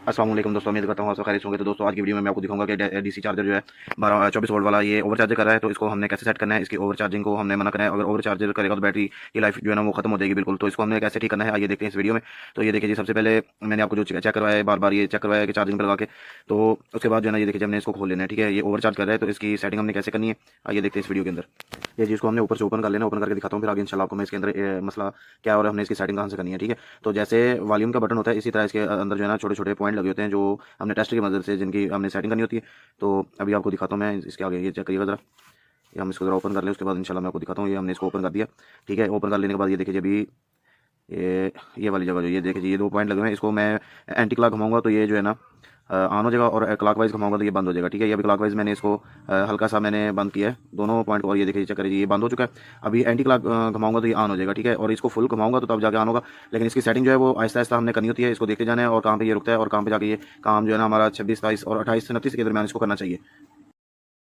अस्सलाम वालेकुम दोस्तों, उम्मीद करता हूँ आप सब खैरियत से होंगे। तो दोस्तों आज की वीडियो में मैं आपको दिखाऊंगा कि डीसी चार्जर जो है 12-24 वोल्ट वाला ये ओवर चार्जर कर रहा है। तो इसको हमने कैसे सेट करना है, इसकी ओवर चार्जिंग को हमने मना करना है। अगर ओवर चार्जर करेगा तो बैटरी की लाइफ जो है ना वो खत्म हो जाएगी बिल्कुल। तो इसको हमने कैसे ठीक करना है आइए देखते हैं इस वीडियो में। तो ये देखिए जी, सबसे पहले मैंने आपको जो चेक करवाया है, बार बार ये चेक करवाया है कि चार्जिंग पर लगा के। तो उसके बाद जो है ना ये देखिए हमने इसको खोल लेना है। ठीक है, ये ओवर चार्ज कर रहा है तो इसकी सेटिंग हमने कैसे करनी है आइए देखते हैं इस वीडियो के अंदर। ये चीज़ को हमने ऊपर से ओपन कर लेना, ओपन करके दिखाता हूँ, फिर आगे इंशाल्लाह आपको मैं इसके अंदर मसला क्या है और हमने इसकी सेटिंग कहाँ से करनी है। ठीक है, तो जैसे वॉल्यूम का बटन होता है इसी तरह इसके अंदर जो है ना छोटे छोटे पॉइंट लगे होते हैं, जो हमने टेस्ट की मदद से जिनकी हमने सेटिंग करनी होती है। तो अभी आपको दिखाता हूँ मैं इसके आगे, ये चेक करिएगा ज़रा। ये हम इसको ज़रा ओपन कर लें, उसके बाद इंशाल्लाह मैं आपको दिखाता हूँ। ये हमने इसको ओपन कर दिया। ठीक है, ओपन कर लेने के बाद ये देखिए अभी ये वाली जगह जो ये देखिए ये 2 पॉइंट लगे हुए हैं, इसको मैं एंटी क्लॉक घुमाऊंगा तो ये जो है ना ऑन हो जाएगा, और क्लॉकवाइज घुमाऊंगा तो ये बंद हो जाएगा। ठीक है, ये अभी क्लॉकवाइज मैंने इसको हल्का सा मैंने बंद किया है दोनों पॉइंट को, और ये देखिए चेक करिए ये बंद हो चुका है। अभी एंटी क्लॉक घुमाऊंगा तो ये ऑन हो जाएगा। ठीक है, और इसको फुल घुमाऊंगा तो तब जाके ऑन होगा। लेकिन इसकी सेटिंग जो है वो आहिस्ता आहिस्ता हमने करनी होती है, इसको देखते जाना है और कहाँ पे ये रुकता है और कहाँ पे जाके ये काम जो है ना हमारा 26, 27 और 28 से 29 के दरमियान इसको करना चाहिए।